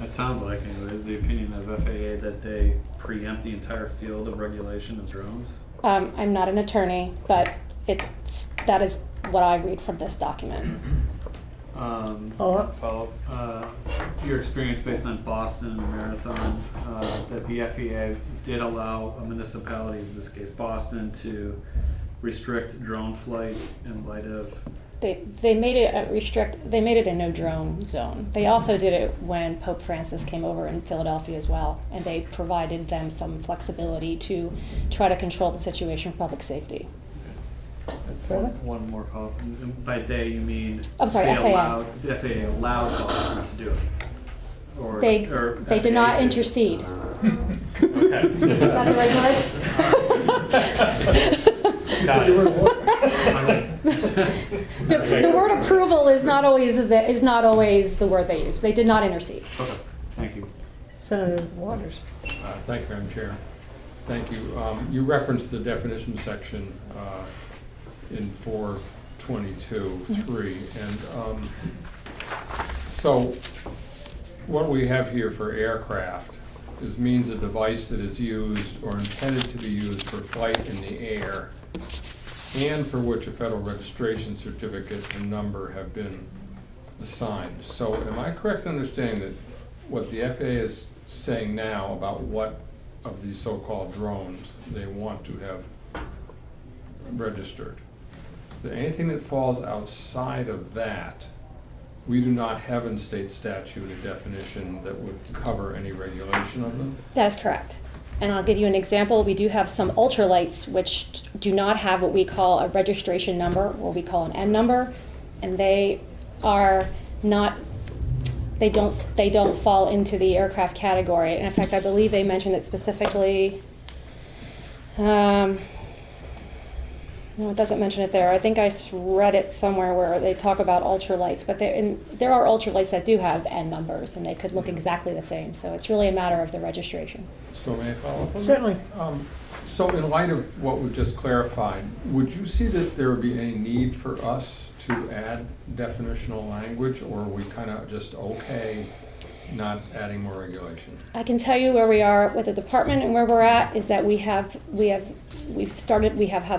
it sounds like anyway, is the opinion of FAA that they preempt the entire field of regulation of drones? I'm not an attorney, but that is what I read from this document. Follow up. Your experience based on Boston Marathon, that the FAA did allow a municipality, in this case Boston, to restrict drone flight in light of. They made it they made it a no drone zone. They also did it when Pope Francis came over in Philadelphia as well, and they provided them some flexibility to try to control the situation for public safety. One more follow-up. By they, you mean? I'm sorry, FAA. The FAA allowed Boston to do it? Or, They FAA did not did. intercede. Okay. Is that the right word? Got it. The word approval is not always the word they use. They did not intercede. Okay, thank you. Senator Waters. Thank you, Madam Chair. Thank you. You referenced the definition section in 422.3, and so what we have here for aircraft is means a device that is used or intended to be used for flight in the air and for which a federal registration certificate and number have been assigned. So am I correct in understanding that what the FAA is saying now about what of these so-called drones they want to have registered? That anything that falls outside of that, we do not have in state statute a definition that would cover any regulation of them? That is correct. And I'll give you an example. We do have some ultralights which do not have what we call a registration number, or we call an N number, and they are not. They don't fall into the aircraft category. And in fact, I believe they mentioned it specifically. No, it doesn't mention it there. I think I read it somewhere where they talk about ultralights, but there are ultralights that do have N numbers, and they could look exactly the same. So it's really a matter of the registration. So may I follow up on that? Certainly. So in light of what we've just clarified, would you see that there would be any need for us to add definitional language, or are we kind of just okay not adding more regulation? I can tell you where we are with the department and where we're at is that we have had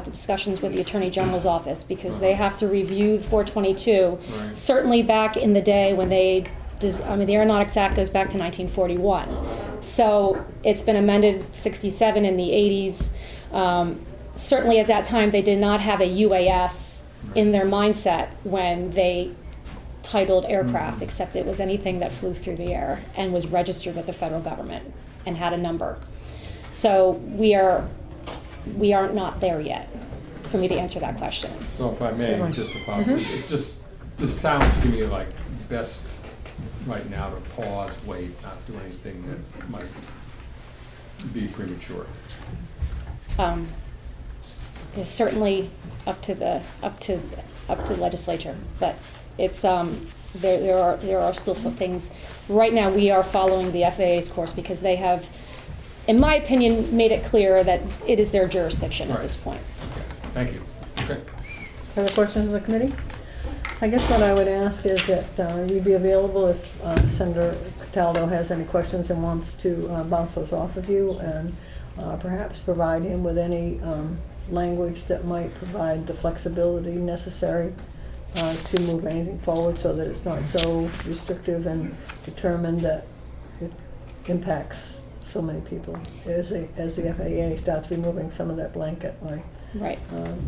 the discussions with the Attorney General's office, because they have to review 422. Right. Certainly back in the day when the Aeronautics Act goes back to 1941. So it's been amended 67 in the 80s. Certainly at that time they did not have a UAS in their mindset when they titled aircraft, except it was anything that flew through the air and was registered with the federal government and had a number. So we are not there yet for me to answer that question. So if I may, Certainly. just to follow, it just sounds to me like best right now to pause, wait, not do anything that might be premature. It's certainly up to the legislature, but it's there are still some things. Right now, we are following the FAA's course because they have, in my opinion, made it clear that it is their jurisdiction at this point. Okay. Thank you. Okay. Other questions of the committee? I guess what I would ask is that you'd be available if Senator Cataldo has any questions and wants to bounce those off of you, and perhaps provide him with any language that might provide the flexibility necessary to move anything forward so that it's not so restrictive and determined that it impacts so many people as the FAA starts removing some of that blanket. Right.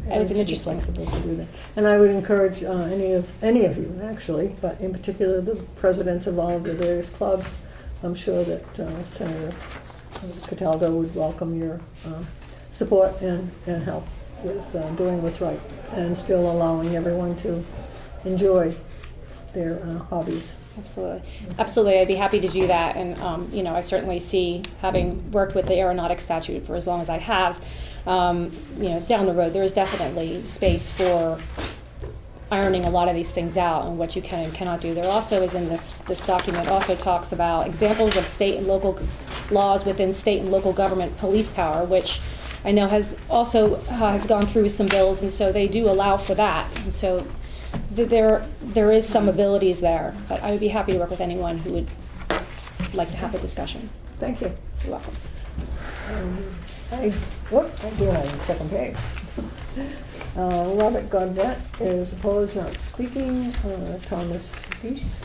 That was an interesting. Flexible to do that. And I would encourage any of you, actually, but in particular the presidents of all of the various clubs. I'm sure that Senator Cataldo would welcome your support and help with doing what's right and still allowing everyone to enjoy their hobbies. Absolutely, I'd be happy to do that. And I certainly see, having worked with the aeronautics statute for as long as I have, down the road there is definitely space for ironing a lot of these things out and what you can and cannot do. There also is in this document also talks about examples of state and local laws within state and local government police power, which I know has gone through some bills, and so they do allow for that. And so there is some abilities there, but I would be happy to work with anyone who would like to have a discussion. Thank you. You're welcome. I do have the second page. Robert Godet is opposed, not speaking. Thomas Geese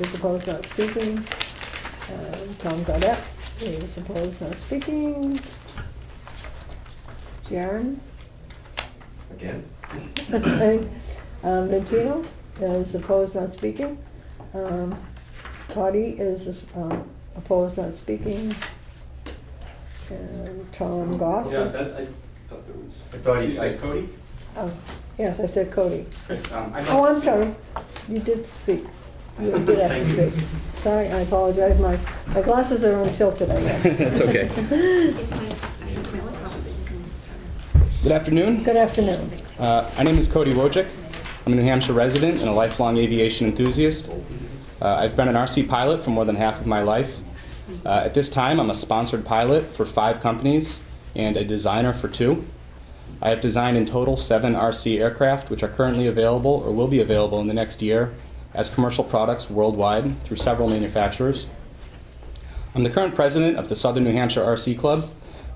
is opposed, not speaking. Tom Godet is opposed, not speaking. Jaron? Again? Ventino is opposed, not speaking. Cody is opposed, not speaking. And Tom Goss is... I thought you said Cody? Oh, yes, I said Cody. I'm Oh, I'm sorry. You did speak. You did have to speak. Sorry, I apologize. My glasses are on tilt today. Yes. That's okay. Good afternoon. Good afternoon. My name is Cody Wojcik. I'm a New Hampshire resident and a lifelong aviation enthusiast. I've been an RC pilot for more than half of my life. At this time, I'm a sponsored pilot for 5 companies and a designer for 2. I have designed in total 7 RC aircraft, which are currently available or will be available in the next year as commercial products worldwide through several manufacturers. I'm the current president of the Southern New Hampshire RC Club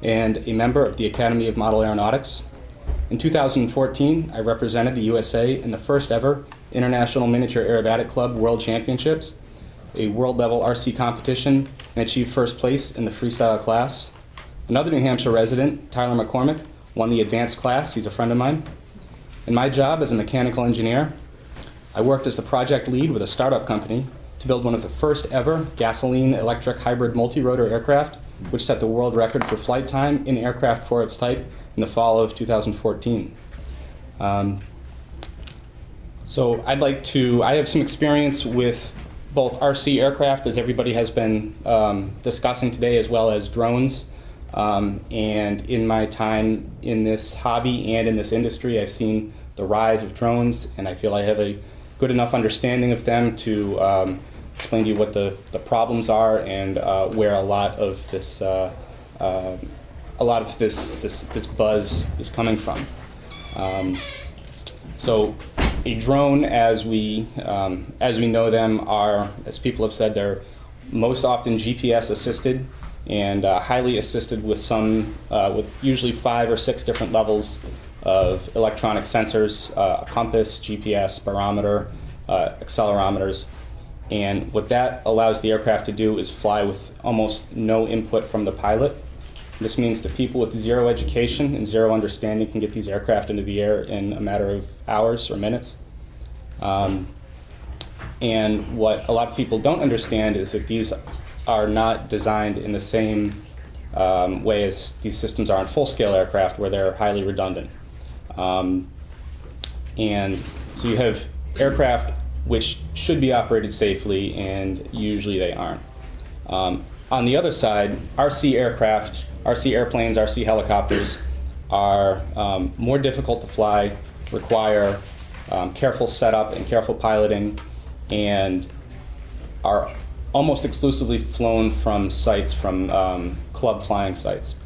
and a member of the Academy of Model Aeronautics. In 2014, I represented the USA in the first ever International Miniature Aerobatic Club World Championships, a world-level RC competition, and achieved first place in the freestyle class. Another New Hampshire resident, Tyler McCormick, won the advanced class. He's a friend of mine. In my job as a mechanical engineer, I worked as the project lead with a startup company to build one of the first ever gasoline-electric hybrid multi-rotor aircraft, which set the world record for flight time in aircraft for its type in the fall of 2014. So I have some experience with both RC aircraft, as everybody has been discussing today, as well as drones. And in my time in this hobby and in this industry, I've seen the rise of drones, and I feel I have a good enough understanding of them to explain to you what the problems are and where a lot of this buzz is coming from. So a drone, as we know them, are, as people have said, they're most often GPS assisted and highly assisted with with usually 5 or 6 different levels of electronic sensors, a compass, GPS, barometer, accelerometers. And what that allows the aircraft to do is fly with almost no input from the pilot. This means that people with 0 education and 0 understanding can get these aircraft into the air in a matter of hours or minutes. And what a lot of people don't understand is that these are not designed in the same way as these systems are on full-scale aircraft, where they're highly redundant. And so you have aircraft which should be operated safely, and usually they aren't. On the other side, RC aircraft, RC airplanes, RC helicopters are more difficult to fly, require careful setup and careful piloting, and are almost exclusively flown from sites, from club flying sites.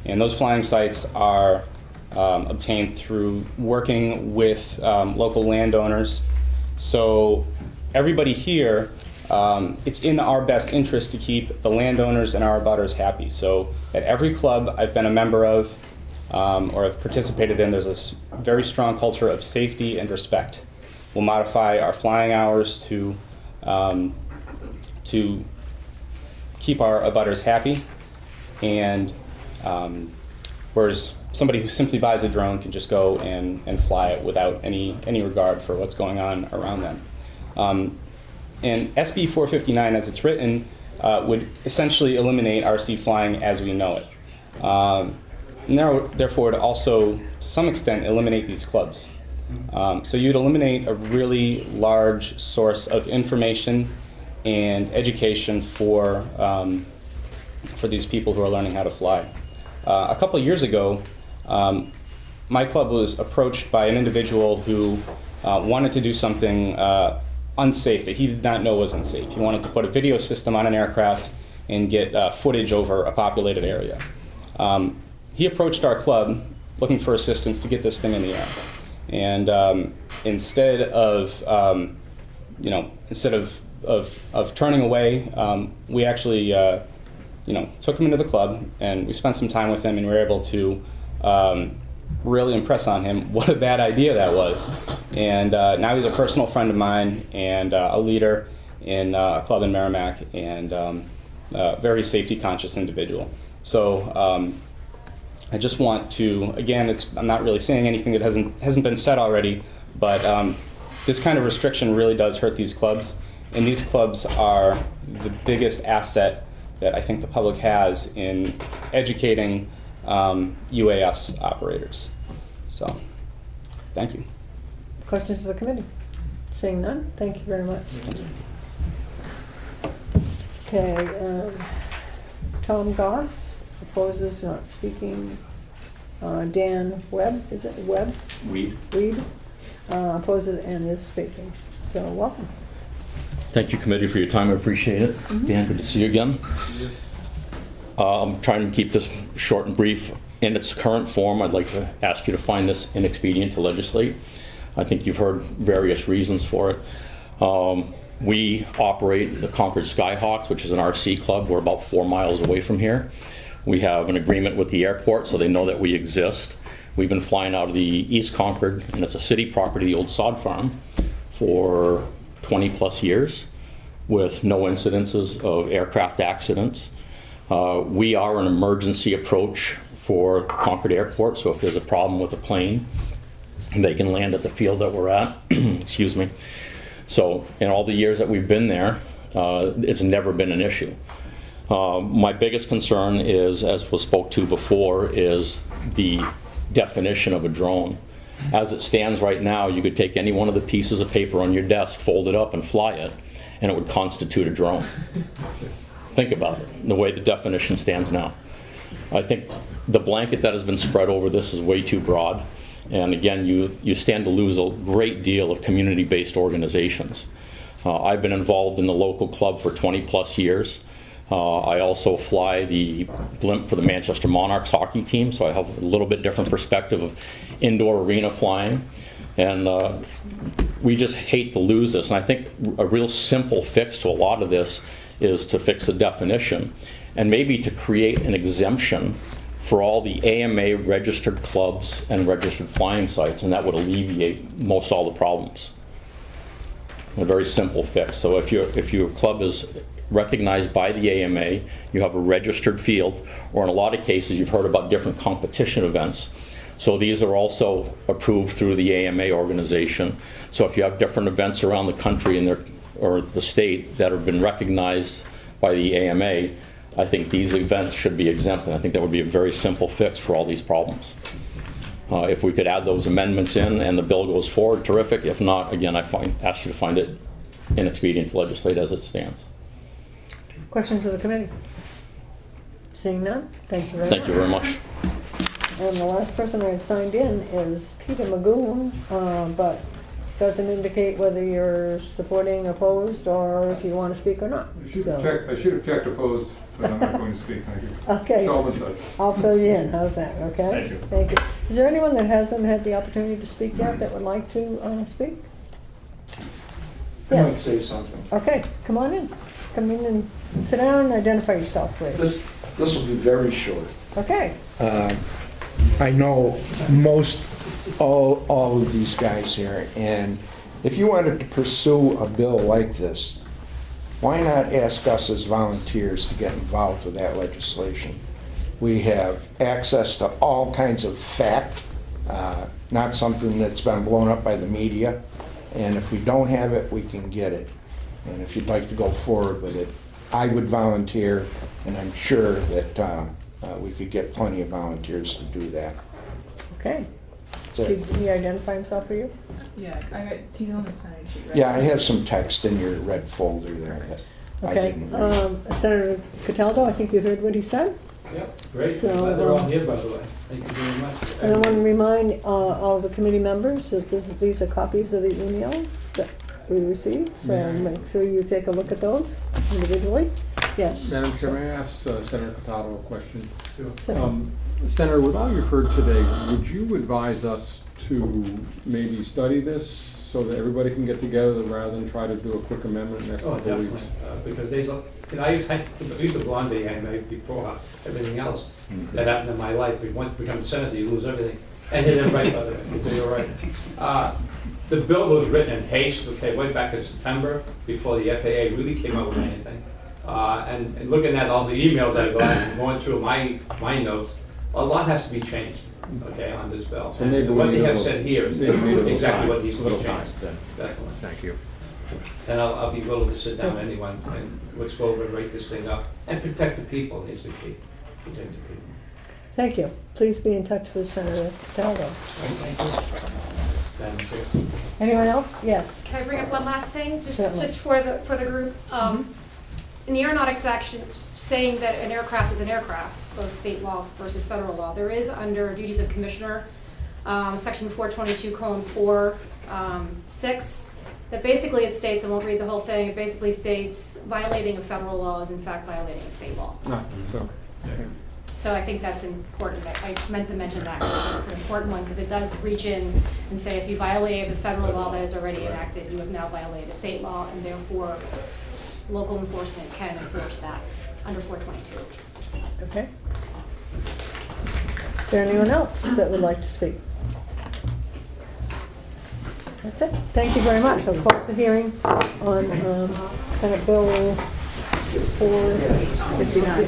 And those flying sites are obtained through working with local landowners. So everybody here, it's in our best interest to keep the landowners and our abutters happy. So at every club I've been a member of or have participated in, there's a very strong culture of safety and respect. We'll modify our flying hours to keep our abutters happy, and whereas somebody who simply buys a drone can just go and fly it without any regard for what's going on around them. And SB459, as it's written, would essentially eliminate RC flying as we know it. And therefore, to also, to some extent, eliminate these clubs. So you'd eliminate a really large source of information and education for these people who are learning how to fly. A couple of years ago, my club was approached by an individual who wanted to do something unsafe that he did not know was unsafe. He wanted to put a video system on an aircraft and get footage over a populated area. He approached our club looking for assistance to get this thing in the air. And instead of turning away, we actually took him into the club, and we spent some time with him, and we were able to really impress on him what a bad idea that was. And now he's a personal friend of mine and a leader in a club in Merrimack, and a very safety conscious individual. So I just want to, again, I'm not really saying anything that hasn't been said already, but this kind of restriction really does hurt these clubs, and these clubs are the biggest asset that I think the public has in educating UAS operators. So, thank you. Questions of the committee? Seeing none, thank you very much. Okay, Tom Goss opposes, not speaking. Dan Webb, is it Webb? Weed. Opposes and is speaking. So welcome. Thank you, committee, for your time. I appreciate it. Dan, good to see you again. I'm trying to keep this short and brief. In its current form, I'd like to ask you to find this inexpedient to legislate. I think you've heard various reasons for it. We operate the Concord Skyhawks, which is an RC club. We're about 4 miles away from here. We have an agreement with the airport, so they know that we exist. We've been flying out of the East Concord, and it's a city property, the old sod farm, for 20 plus years with no incidences of aircraft accidents. We are an emergency approach for Concord Airport, so if there's a problem with a plane, they can land at the field that we're at. Excuse me. So in all the years that we've been there, it's never been an issue. My biggest concern is, as was spoke to before, is the definition of a drone. As it stands right now, you could take any one of the pieces of paper on your desk, fold it up and fly it, and it would constitute a drone. Think about it, the way the definition stands now. I think the blanket that has been spread over this is way too broad. And again, you stand to lose a great deal of community-based organizations. I've been involved in the local club for 20 plus years. I also fly the blimp for the Manchester Monarchs hockey team, so I have a little bit different perspective of indoor arena flying. And we just hate to lose this. And I think a real simple fix to a lot of this is to fix the definition and maybe to create an exemption for all the AMA registered clubs and registered flying sites, and that would alleviate most all the problems. A very simple fix. So if your club is recognized by the AMA, you have a registered field, or in a lot of cases you've heard about different competition events. So these are also approved through the AMA organization. So if you have different events around the country and or the state that have been recognized by the AMA, I think these events should be exempt, and I think that would be a very simple fix for all these problems. If we could add those amendments in and the bill goes forward, terrific. If not, again, ask you to find it inexpedient to legislate as it stands. Questions of the committee? Seeing none, thank you very much. Thank you very much. And the last person I've signed in is Peter Magoon, but doesn't indicate whether you're supporting, opposed, or if you want to speak or not. I should have checked opposed, but I'm not going to speak. Thank you. Okay. It's all been said. I'll fill you in. How's that? Okay. Thank you. Thank you. Is there anyone that hasn't had the opportunity to speak yet that would like to speak? I'd like to Yes. say something. Okay. Come on in. Come in and sit down and identify yourself, please. This will be very short. Okay. I know most all of these guys here, and if you wanted to pursue a bill like this, why not ask us as volunteers to get involved with that legislation? We have access to all kinds of fact, not something that's been blown up by the media, and if we don't have it, we can get it. And if you'd like to go forward with it, I would volunteer, and I'm sure that we could get plenty of volunteers to do that. Okay. That's it. Did he identify himself for you? Yeah, he's on the sign sheet, right? Yeah, I have some text in your red folder there that I Okay. didn't read. Senator Cataldo, I think you heard what he said. Yep, great. So, Glad they're all here, by the way. Thank you very much. And I want to remind all the committee members that these are copies of the emails that we received, so make sure you take a look at those individually. Yes. Madam Chair, may I ask Senator Cataldo a question? Sure. Senator, with all you've heard today, would you advise us to maybe study this so that everybody can get together rather than try to do a quick amendment next couple of weeks? Because I used to Blondie anime before everything else that happened in my life. Once you become a senator, you lose everything. And hit him right by the way. You're right. The bill was written in haste, okay, way back in September, before the FAA really came up with anything. And looking at all the emails I got and going through my notes, a lot has to be changed, okay, on this bill. So maybe And what we they need a have little- said here is need a little exactly time, what needs to be little time, changed. then. Definitely. Thank you. And I'll be willing to sit down with anyone and let's go over and write this thing up. And protect the people is the key. Protect the people. Thank you. Please be in touch with Senator Cataldo. Madam Chair. Anyone else? Yes. Can I bring up one last thing, Certainly. just for the group? In the aeronautics section, saying that an aircraft is an aircraft, both state law versus federal law, there is under duties of commissioner, section 422:4(6), that basically it states, I won't read the whole thing, it basically states violating a federal law is in fact violating a state law. So I think that's important. I meant to mention that because it's an important one because it does reach in and say if you violate the federal law that is already enacted, you have now violated a state law, and therefore local enforcement can enforce that under 422. Okay. Is there anyone else that would like to speak? That's it. Thank you very much. I'll close the hearing on Senate Bill 459.